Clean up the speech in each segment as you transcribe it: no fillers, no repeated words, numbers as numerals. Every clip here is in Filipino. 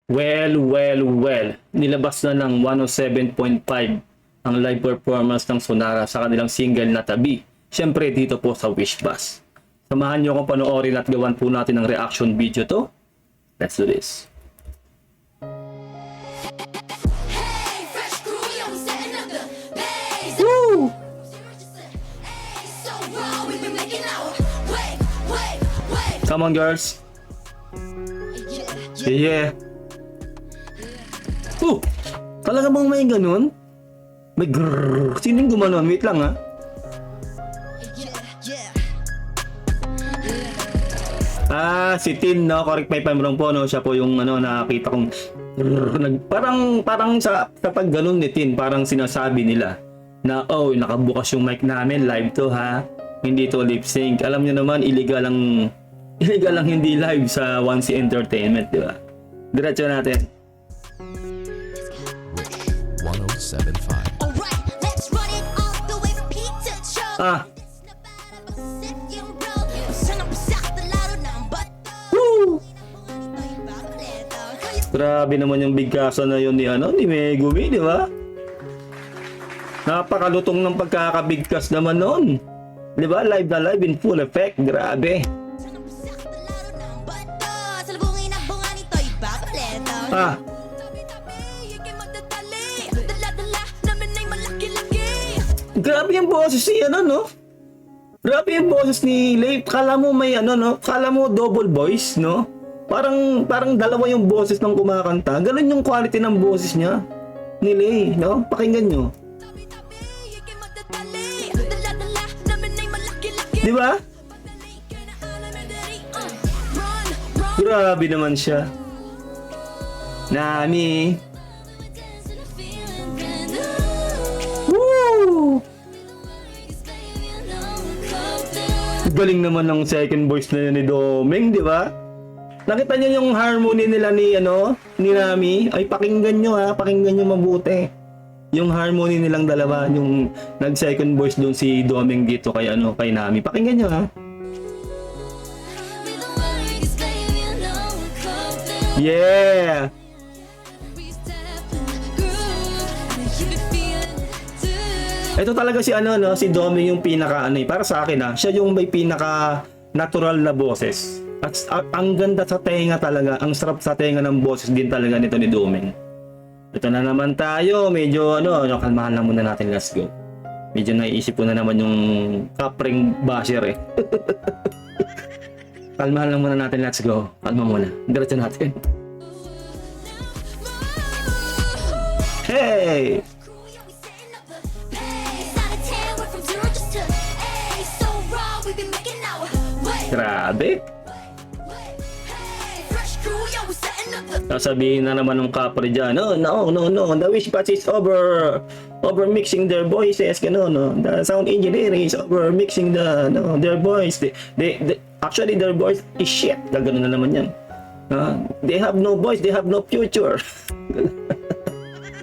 Well. Nilabas na ng 107.5 ang live performance ng Sonara sa kanilang single na Tabi. Siyempre dito po sa Wish Bus. Samahan nyo akong panoorin at gawan po natin ng reaction video to. Let's do this. Woo! Come on girls. Yeah. Talaga bang may ganun? May grrrr. Sino yung gumanon? Wait lang ha. Si Tin, no? Correct me if I'm wrong po, no? Siya po yung nakakita kong parang sa pag ganun ni Tin, parang sinasabi nila na nakabukas yung mic namin, live to ha. Hindi to lip sync. Alam niyo naman, illegal lang hindi live sa 1C Entertainment, di ba? Diretso natin. 1075. Woo! Grabe naman yung bigkasan na yun ni Megumi, di ba? Napakalutong ng pagkakabigkas naman nun. Di ba? Live na live in full effect. Grabe. Grabe yung boses niya, no? Grabe yung boses ni Leif. Kala mo may kala mo double voice, no? Parang dalawa yung boses ng kumakanta. Ganun yung quality ng boses niya ni Leif, no? Pakinggan nyo. Di ba? Grabe naman siya. Nami. Woo! Galing naman ng second voice na yun ni Domeng, di ba? Nakita niyo yung harmony nila ni Nami? Ay, pakinggan nyo ha, pakinggan nyo mabuti. Yung harmony nilang dalawa, yung nag-second voice doon si Domeng dito kay Nami. Pakinggan nyo ha. Yeah! Ito talaga si si Domeng yung pinaka para sa akin siya yung may pinaka natural na boses. At ang ganda sa tenga talaga, ang sarap sa tenga ng boses din talaga nito ni Domeng. Ito na naman tayo, medyo kalmahan lang muna natin, let's go. Medyo naiisip ko na naman yung kapring basher eh. Kalmahan lang muna natin, let's go. Kalma muna, diretso natin. Hey! Grabe. Sasabihin na naman ng kapre dyan, no, the Wish Bus is over mixing their voices, the sound engineer is over mixing their voice. Actually their voice is shit. Gano'n na naman yan. They have no voice, they have no future.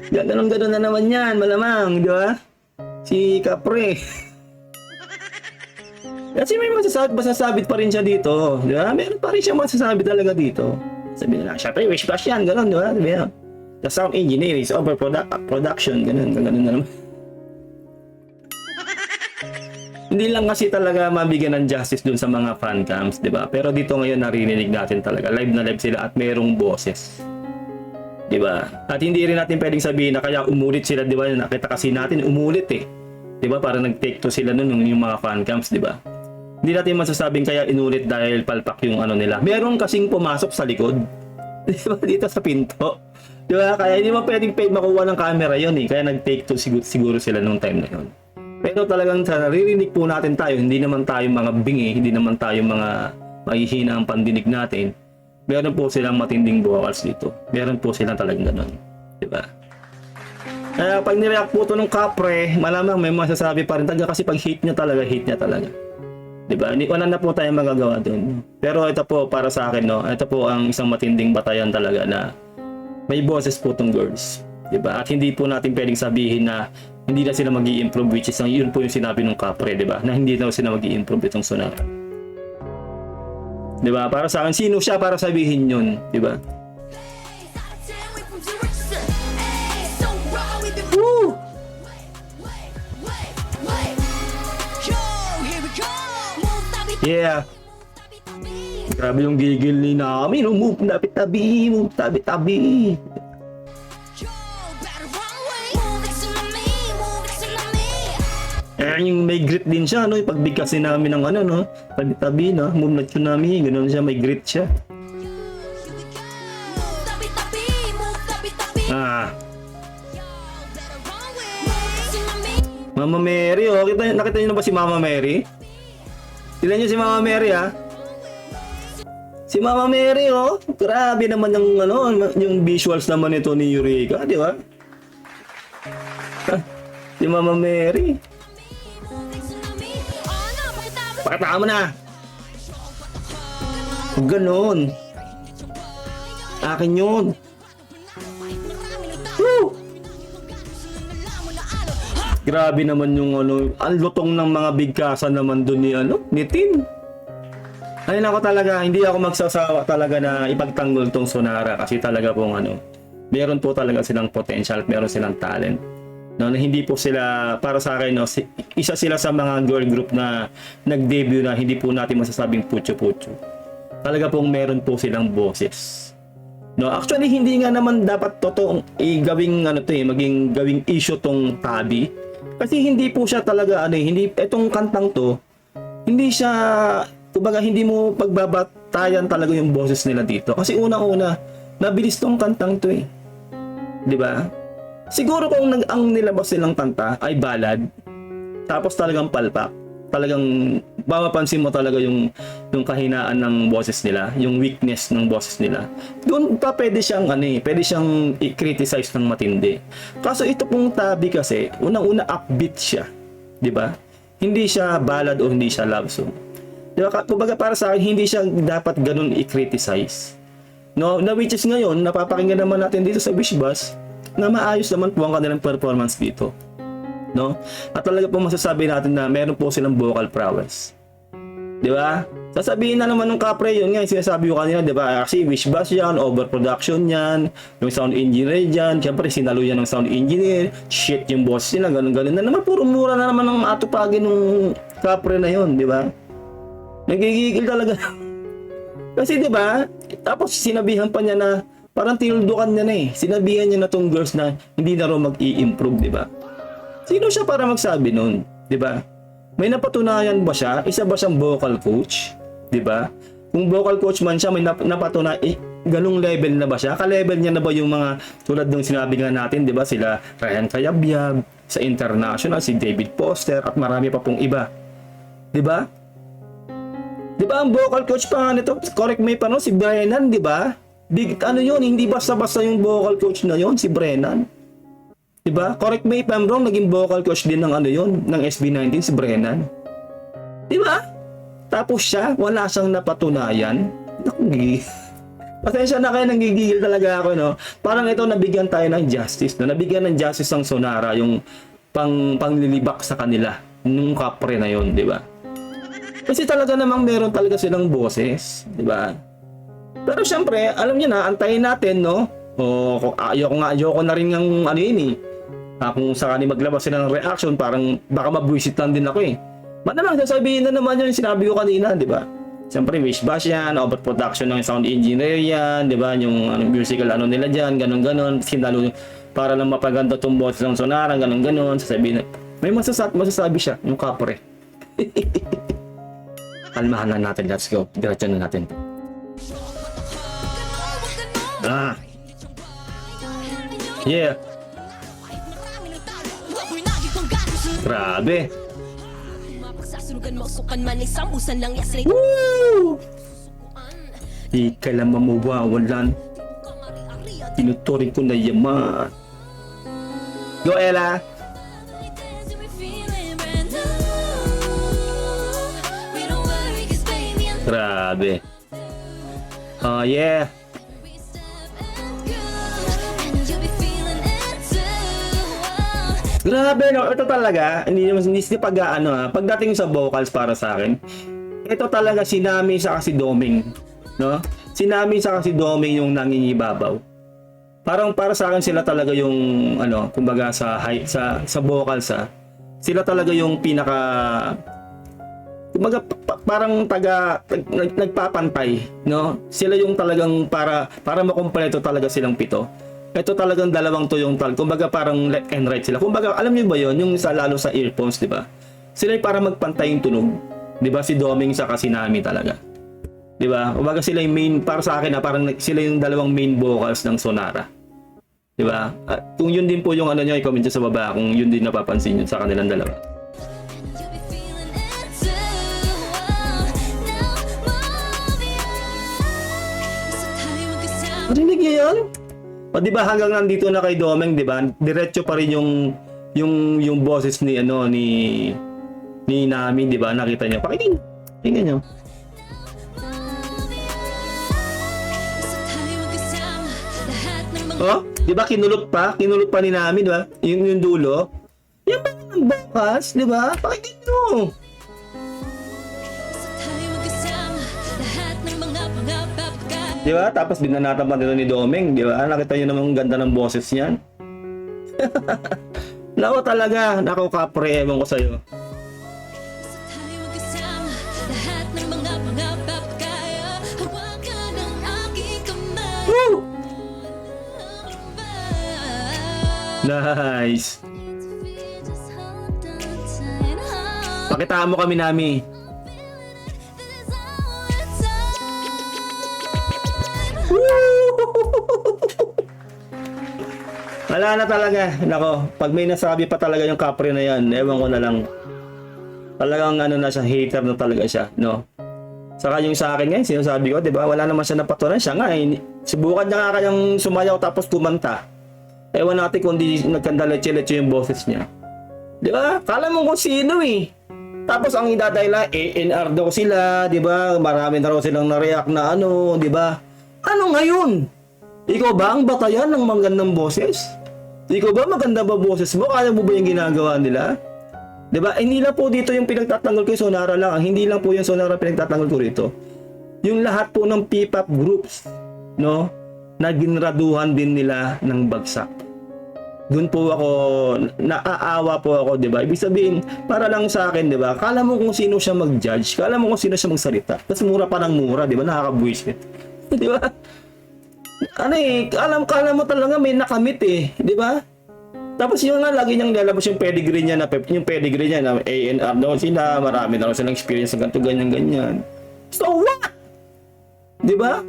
Gano'n na naman yan, malamang, di ba? Si kapre. Kasi may masasabit pa rin siya dito. Di ba? Meron pa rin siya masasabi talaga dito. Sabi nila, syempre, Wish Bus yan. Ganon, di ba? The sound engineer is over production. Ganon na naman. Hindi lang kasi talaga mabigyan ng justice dun sa mga fan cams, di ba? Pero dito ngayon naririnig natin talaga. Live na live sila at merong boses. Di ba? At hindi rin natin pwedeng sabihin na kaya umulit sila, di ba? Nakita kasi natin umulit eh. Di ba? Para nag-take to sila nun yung mga fan cams, di ba? Hindi natin masasabing kaya inulit dahil palpak yung nila. Meron kasing pumasok sa likod. Di ba? Dito sa pinto. Di ba? Kaya hindi mo pwedeng makuha ng camera yon eh. Kaya nag-take to siguro sila nung time na yun. Pero talagang sa naririnig po natin tayo, hindi naman tayo mga bingi, hindi naman tayo mga mahihina ang pandinig natin. Meron po silang matinding vocals dito. Meron po silang talagang ganun. Di ba? Kaya pag nireact po ito ng kapre, malamang may masasabi pa rin talaga kasi pag hate niya talaga. Diba? Wala na po tayong magagawa dun. Pero ito po para sa akin, ito po ang isang matinding batayan talaga na may boses po tong girls. Diba? At hindi po natin pwedeng sabihin na hindi na sila mag-i-improve, which is yun po yung sinabi ng kapre, diba? Na hindi na sila mag-i-improve itong Sonara. Diba? Para sa akin, sino siya para sabihin yun? Diba? Yeah. Grabe yung gigil ni Nami, no? Move tabi-tabi, move tabi-tabi. Yung may grit din siya, no? Pagbigkasin namin ng ano, no? Tabi-tabi, no? Move na tsunami, ganoon siya, may grit siya. Ah. Mama Mary, oh. Nakita niyo na ba si Mama Mary? Tignan niyo si Mama Mary, ah. Si Mama Mary, oh. Grabe naman yung, ano, yung visuals naman ito ni Eureka, di ba? Si Mama Mary. Pakita mo na. Ganon. Akin yun. Woo! Grabe naman yung ano, ang lutong ng mga bigkasan naman doon ni ano, ni Tin. Ayun ako talaga, hindi ako magsasawa talaga na ipagtanggol tong Sonara kasi talaga pong ano, meron po talaga silang potential, meron silang talent. No, na hindi po sila, para sa akin, no, isa sila sa mga girl group na nag-debut na hindi po natin masasabing putyo-putyo. Talaga pong meron po silang boses. No, actually hindi nga naman dapat totoong gawing ano to maging gawing issue tong Tabi. Kasi hindi po siya talaga ano hindi etong kantang to, hindi siya kumbaga hindi mo pagbabatayan talaga yung boses nila dito. Kasi unang-una, mabilis tong kantang to eh. 'Di ba? Siguro kung ang nilabas nilang kanta ay ballad, tapos talagang palpak, talagang mapapansin mo talaga yung kahinaan ng boses nila, yung weakness ng boses nila. Doon pa pwede siyang pwede siyang i-criticize ng matindi. Kaso ito pong Tabi kasi, unang-una upbeat siya, 'di ba? Hindi siya ballad o hindi siya love song. 'Di ba? Kumbaga para sa akin hindi siya dapat ganun i-criticize. No, na which is ngayon napapakinggan naman natin dito sa Wish Bus na maayos naman po ang kanilang performance dito. No? At talaga po masasabi natin na meron po silang vocal prowess. Di ba? Sasabihin na naman ng kapre, yun nga, sinasabi ko kanina, di ba? Kasi Wish Bus yan, overproduction yan, yung sound engineer dyan, syempre sinalo yan ng sound engineer, shit yung boss nila, ganun-ganun na naman, puro mura na naman ang atupagin ng kapre na yun, di ba? Nagigigil talaga. Kasi di ba? Tapos sinabihan pa niya na parang tinuldukan niya na eh. Sinabihan niya na tong girls na hindi na raw mag-i-improve, di ba? Sino siya para magsabi nun, di ba? May napatunayan ba siya? Isa ba siyang vocal coach, di ba? Kung vocal coach man siya, may napatunayan, ganung level na ba siya? Ka-level niya na ba yung mga tulad ng sinabi nga natin, di ba? Sila Ryan Cayabyab, sa international, si David Foster, at marami pa pong iba. Di ba? Di ba ang vocal coach pa nga nito? Correct me pa no, si Brennan, di ba? Big ano yun, hindi basta-basta yung vocal coach na yun, si Brennan. Diba? Correct me if I'm wrong, naging vocal coach din ng ano yun, ng SB19, si Brennan. Diba? Tapos siya, wala siyang napatunayan. Naku, pasensya na kayo, nanggigigil talaga ako, no? Parang ito, nabigyan tayo ng justice, no? Nabigyan ng justice ang Sonara, yung panglilibak sa kanila, nung kapre na yun, diba? Kasi talaga namang meron talaga silang boses, diba? Pero syempre, alam niyo na, antayin natin, no? O ayoko na rin ng ano yun eh. Kung sakali maglabas sila ng reaction, parang baka mabwisit lang din ako eh. Malamang sasabihin na naman yun yung sinabi ko kanina, di ba? Siyempre, Wish Bus yan, overproduction ng sound engineer yan, di ba? Yung musical ano nila dyan, ganun-ganon. Sinalo para lang mapaganda tong boses ng Sonara, ganun-ganon. Sasabihin na, may masasabi siya, yung kapre. Kalmahan na natin, let's go. Diretso na natin. Ah. Yeah. Grabe. Woo! Di ka lang mamuwawalan. Tinuturing ko na yaman. Go, Ella. Grabe. Oh, yeah. Grabe, no? Ito talaga, hindi pag-ano ha. Pagdating sa vocals para sa akin, ito talaga si Nami sa si Doming, no? Si Nami sa si Doming yung nangingibabaw. Parang para sa akin sila talaga yung ano, kumbaga sa vocals ha. Sila talaga yung kumbaga parang nagpapantay, no? Sila yung talagang para makumpleto talaga silang 7. Ito talagang dalawang tuyong kumbaga parang left and right sila. Kumbaga, alam niyo ba yon yung lalo sa earphones, di ba? Sila yung para magpantay yung tunog. Di ba? Si Doming sa si Nami talaga. Di ba? Kumbaga sila yung main, para sa akin na parang sila yung dalawang main vocals ng Sonara. Di ba? At kung yun din po yung ano nyo, i-comment nyo sa baba kung yun din napapansin nyo sa kanilang dalawa. Marinig niyo yun? O di ba hanggang nandito na kay Domeng, di ba? Diretso pa rin yung boses ni Nami, di ba? Nakita niyo. Pakinggan niyo. Oh, di ba kinulot pa ni Nami, di ba? Yung dulo. Yan ba ang bakas, di ba? Pakinggan niyo. Di ba? Tapos binanatan pa dito ni Domeng, di ba? Nakita niyo naman ang ganda ng boses niyan. Nako talaga, nako kapre, ewan ko sa'yo. Woo! Nice. Pakitaan mo kami, Nami. Wala na talaga. Nako, pag may nasabi pa talaga yung kapre na yan, ewan ko na lang. Talagang ano na siya, hater na talaga siya, no? Saka yung sa akin ngayon, sinasabi ko, di ba? Wala naman siya napatunan. Siya nga, subukan niya nga kayang sumayaw tapos kumanta. Ewan natin kung di nagkandaleche-leche yung boses niya. Di ba? Kala mo kung sino eh. Tapos ang idadayla, ANR daw sila, di ba? Marami na raw silang na-react na ano, di ba? Ano ngayon? Ikaw ba ang batayan ng magandang boses? Ikaw ba maganda ba boses mo? Kaya mo ba yung ginagawa nila? Diba? Hindi lang po dito yung pinagtatanggol ko yung Sonara lang. Hindi lang po yung Sonara pinagtatanggol ko rito. Yung lahat po ng P-pop groups, no? Na ginraduhan din nila ng bagsak. Doon po ako, naaawa po ako, diba? Ibig sabihin, para lang sa akin, diba? Kala mo kung sino siya mag-judge. Kala mo kung sino siya magsalita. Tapos mura pa ng mura, diba? Nakakabuisit. Diba? Ano eh, kala mo talaga may nakamit eh, di ba? Tapos yung nga, lagi niyang lalabas yung pedigree niya na ANR daw sila, marami na silang experience sa ganito, ganyan. So what? Di ba?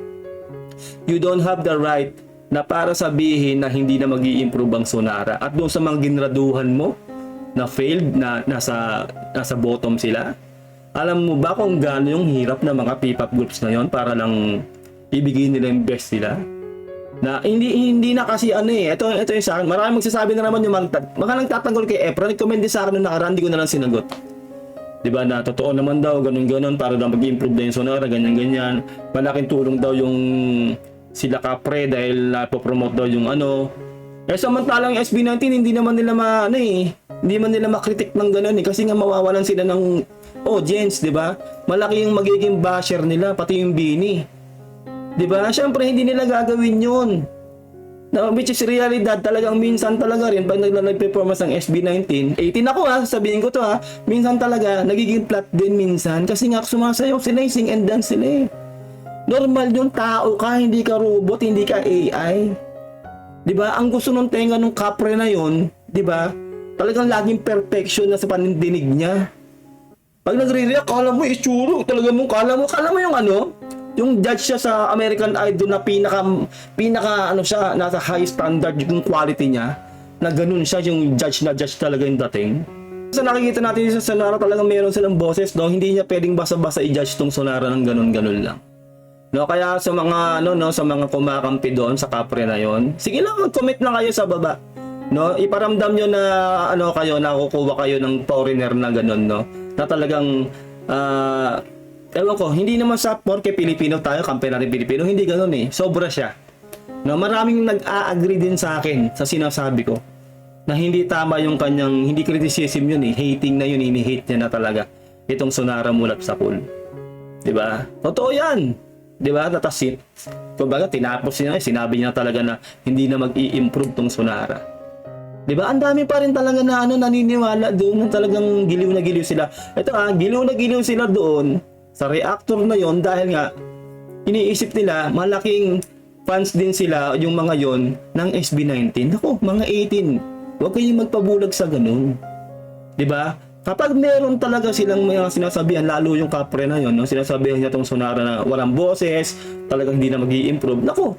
You don't have the right na para sabihin na hindi na mag-i-improve ang Sonara at doon sa mga ginraduhan mo na failed, na nasa bottom sila. Alam mo ba kung gaano yung hirap ng mga P-pop groups na yon para lang ibigay nila yung best nila? Na hindi na kasi ano eh. Ito yung sa akin. Maraming magsasabi na naman yung mga nagtatanggol kay Efra. Nag-comment din sa akin nung nakaraan, di ko na lang sinagot. Diba na totoo naman daw, ganun para daw mag-improve na yung Sonara, ganyan. Malaking tulong daw yung sila kapre dahil napopromote daw yung ano. Eh samantalang yung SB19 hindi naman nila hindi man nila makritik ng ganun eh. Kasi nga mawawalan sila ng audience, diba? Malaki yung magiging basher nila, pati yung Bini. Diba? Siyempre, hindi nila gagawin yun. Na, which is realidad, talagang minsan talaga rin, pag nag-performance ng SB19, 18 ako sabihin ko to minsan talaga, nagiging flat din minsan, kasi nga sumasayaw sila, sing and dance sila eh. Normal yung tao ka, hindi ka robot, hindi ka AI. Diba? Ang gusto nung tenga nung kapre na yun, diba? Talagang laging perfection na sa panindinig niya. Pag nagre-react, kala mo itsuro, kala mo yung ano, yung judge siya sa American Idol na pinaka ano siya, nasa high standard yung quality niya, na ganun siya, yung judge talaga yung dating. Sa nakikita natin sa Sonara, talagang meron silang boses, no? Hindi niya pwedeng basa-basa i-judge tong Sonara ng ganun lang. No, kaya sa mga sa mga kumakampi doon sa kapre na yon, sige lang, mag-comment lang kayo sa baba. No, iparamdam niyo na kayo, nakukuha kayo ng foreigner na ganun, no? Na talagang ewan ko, hindi naman sa porke Pilipino tayo, kampi natin Pilipino, hindi ganoon eh. Sobra siya. No, maraming nag-a-agree din sa akin sa sinasabi ko na hindi tama yung kanyang, hindi criticism yun eh, hating na yun, ini-hate niya na talaga itong Sonara mulat sa pool. 'Di ba? Totoo 'yan. 'Di ba? Tatasit. Kumbaga tinapos niya, sinabi niya talaga na hindi na mag-i-improve tong Sonara. 'Di ba? Ang dami pa rin talaga na naniniwala doon, talagang giliw na giliw sila. Ito giliw na giliw sila doon sa reactor na 'yon dahil nga iniisip nila malaking fans din sila yung mga yon ng SB19. Nako, mga 18. Huwag kayong magpabulag sa ganun. 'Di ba? Kapag meron talaga silang mga sinasabihan, lalo yung kapre na 'yon, no? Sinasabihan niya tong Sonara na walang boses, talagang hindi na magi-improve. Nako,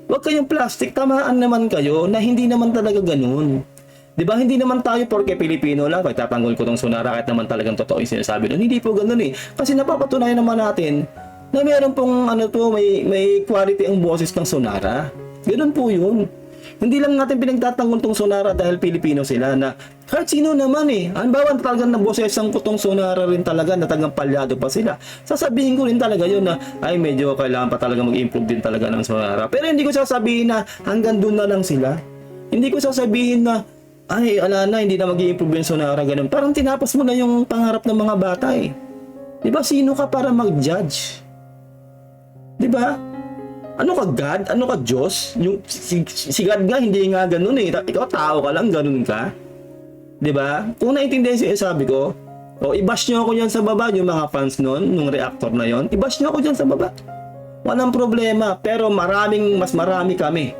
huwag kayong plastic, tamaan naman kayo na hindi naman talaga ganun. 'Di ba? Hindi naman tayo porke Pilipino lang, kahit tatanggol ko tong Sonara kahit naman talagang totoo yung sinasabi doon. Hindi po ganun eh. Kasi napapatunayan naman natin na meron pong may quality ang boses ng Sonara. Ganun po 'yun. Hindi lang natin pinagtatanggol tong Sonara dahil Pilipino sila, na kahit sino naman eh. Halimbawa talagang nabosesang ko tong Sonara rin talaga, na talagang palyado pa sila. Sasabihin ko rin talaga yun na ay medyo kailangan pa talaga mag-improve din talaga ng Sonara. Pero hindi ko sasabihin na hanggang doon na lang sila. Hindi ko sasabihin na ay ala na, hindi na mag-improve yung Sonara, ganun. Parang tinapos mo na yung pangarap ng mga bata eh. Diba, sino ka para mag-judge? Diba? Ano ka God? Ano ka Diyos? Yung, si God nga, hindi nga ganun eh. Ikaw tao ka lang, ganun ka. 'Di ba? Kung naiintindihan siya, sabi ko, i-bash nyo ako dyan sa baba, yung mga fans nun, nung reactor na yon, i-bash nyo ako dyan sa baba. Walang problema, pero mas marami kami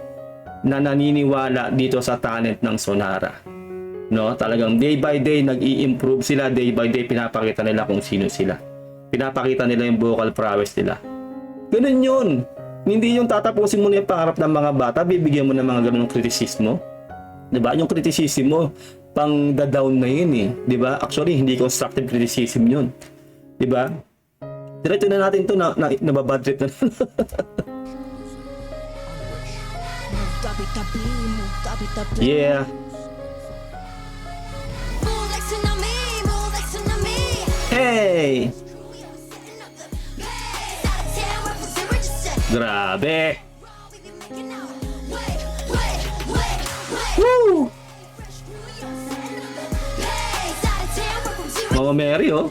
na naniniwala dito sa talent ng Sonara. No? Talagang day by day, nag-i-improve sila, day by day, pinapakita nila kung sino sila. Pinapakita nila yung vocal prowess nila. Ganun yun. Hindi yung tatapusin mo na yung pangarap ng mga bata, bibigyan mo ng mga ganung kritisismo. 'Di ba? Yung criticism mo, pang da-down na yun eh. 'Di ba? Actually, hindi constructive criticism yun. 'Di ba? Diretso na natin to na nababad trip na. Yeah. Hey! Grabe! Woo! Mama Mary, oh.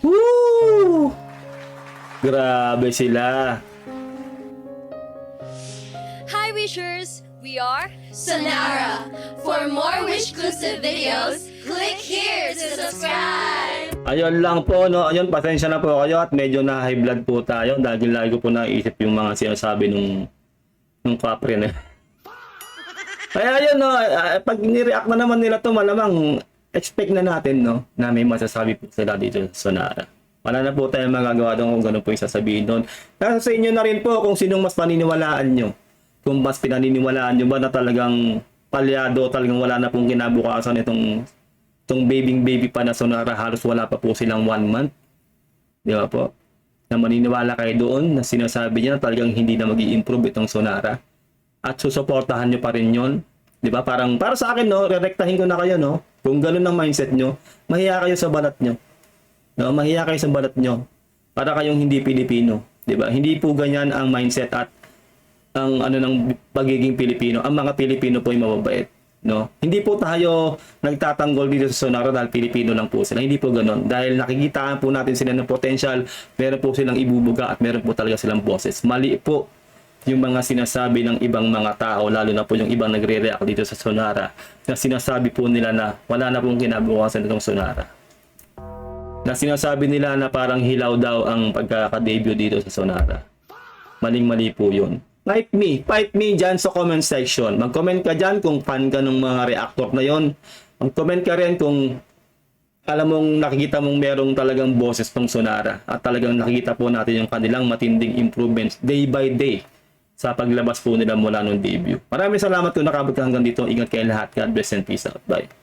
Woo! Grabe sila. Hi Wishers! We are Sonara. For more Wish-exclusive videos, click here to subscribe! Ayun lang po, no? Ayun, pasensya na po kayo at medyo na high blood po tayo dahil lagi ko po naisip yung mga sinasabi nung kapre na. Kaya yun, no? Pag nireact na naman nila to, malamang expect na natin, no? Na may masasabi po sila dito sa Sonara. Wala na po tayong magagawa doon kung gano'n po yung sasabihin doon. Kaya sa inyo na rin po kung sinong mas paniniwalaan nyo. Kung mas pinaniniwalaan nyo ba na talagang palyado, talagang wala na pong kinabukasan itong baby pa na Sonara, halos wala pa po silang 1 month. Di ba po? Na maniniwala kayo doon na sinasabi niya na talagang hindi na mag-i-improve itong Sonara. At susuportahan nyo pa rin yun. Di ba? Parang, para sa akin, no, rerektahin ko na kayo, no? Kung ganun ang mindset nyo, mahiya kayo sa balat nyo. No? Mahiya kayo sa balat nyo. Para kayong hindi Pilipino. Di ba? Hindi po ganyan ang mindset at ang ng pagiging Pilipino. Ang mga Pilipino po ay mababait. No? Hindi po tayo nagtatanggol dito sa Sonara dahil Pilipino lang po sila. Hindi po ganoon. Dahil nakikita po natin sila ng potential, meron po silang ibubuga at meron po talaga silang boses. Mali po yung mga sinasabi ng ibang mga tao, lalo na po yung ibang nagre-react dito sa Sonara, na sinasabi po nila na wala na pong kinabukasan itong Sonara. Na sinasabi nila na parang hilaw daw ang pagkaka-debut dito sa Sonara. Maling-mali po yun. Fight me dyan sa comment section. Mag-comment ka dyan kung fan ka ng mga reactor na yon. Mag-comment ka rin kung alam mong nakikita mong merong talagang boses ng Sonara at talagang nakikita po natin yung kanilang matinding improvements day by day sa paglabas po nila mula nung debut. Maraming salamat kung nakabot ka hanggang dito. Ingat kayo lahat. God bless and peace out. Bye.